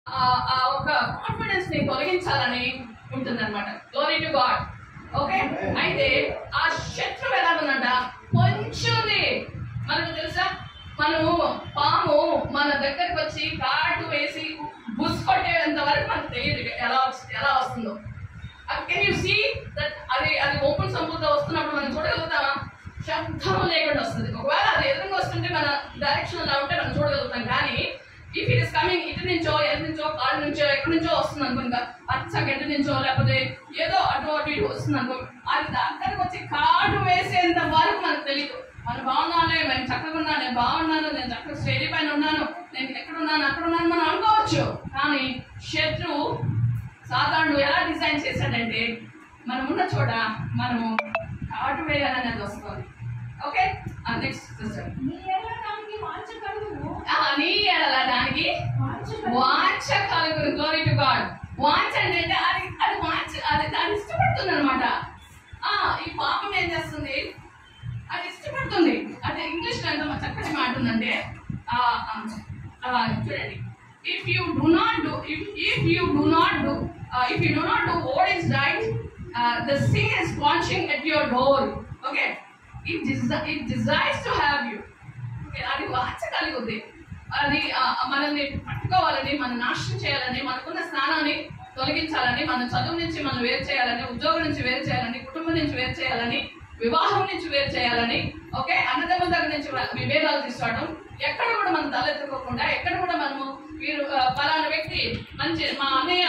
ఒక కాన్ఫిడెన్స్ ని తొలగించాలని ఉంటుందన్నమాట. Glory to God. ఓకే, అయితే ఆ శత్రువు ఎలా ఉందంట, కొంచెంది. మనకు తెలుసా, మనము పాము మన దగ్గరకు వచ్చి కాటు వేసి బుస్ కొట్టేంత వరకు మనకు తెలియదు ఎలా వస్తుందో. Can you see that? అది ఓపెన్ సంపుతో వస్తున్నప్పుడు మనం చూడగలుగుతామా? శబ్దం లేకుండా వస్తుంది. ఒకవేళ అది ఎదురుగా వస్తుంటే మన డైరెక్షన్ అలా ఉంటే మనం చూడగలుగుతాం. కానీ ఇఫ్ ఇట్ ఇస్ కమింగ్ ఇటు నుంచో, ఎటు నుంచో, కాళ్ళ నుంచో, ఎక్కడి నుంచో వస్తుంది అనుకో, పచ్చ గడ్డి నుంచో లేకపోతే ఏదో అటు ఇటు వస్తుంది అనుకో, అది దగ్గరకు వచ్చి కాటు వేసేంత వరకు మనకు తెలియదు. మనం బాగున్నానే, నేను చక్కగా ఉన్నాను, నేను బాగున్నాను, నేను చక్కగా స్టేజీ పైన ఉన్నాను, నేను ఎక్కడున్నాను అక్కడ ఉన్నాను మనం అనుకోవచ్చు. కానీ శత్రువు సాధారణ ఎలా డిజైన్ చేశాడంటే, మనం ఉన్న చోట మనము కాటు వేయాలనేది వస్తుంది. Okay, next sister. నీ ఎడలడానికి వాంఛ కలుగును. Glory to God. వాంఛ అంటే అది వాంఛ, అది దాన్ని ఇష్టపడుతుంది అనమాట. ఈ పాపం ఏం చేస్తుంది, అది ఇష్టపడుతుంది. అంటే ఇంగ్లీష్ లో ఎంత చక్కటి మాట ఉందంటే, చూడండి, if you do not do what is right, the sin is punching at your door. Okay, it desires to have you. Okay, అది వాంఛ కలిగి ఉంది. అది మనల్ని పట్టుకోవాలని, మన నాశనం చేయాలని, మనకున్న స్థానాన్ని తొలగించాలని, మన చదువు నుంచి మనం వేరు చేయాలని, ఉద్యోగం నుంచి వేరు చేయాలని, కుటుంబం నుంచి వేరు చేయాలని, వివాహం నుంచి వేరు చేయాలని, ఓకే, అన్నదమ్ముల దగ్గర నుంచి విభేదాలు తీసుకోవడం, ఎక్కడ కూడా మనం తలెత్తుకోకుండా, ఎక్కడ కూడా మనము వీరు పలానా వ్యక్తి మంచి మా అన్నయ్య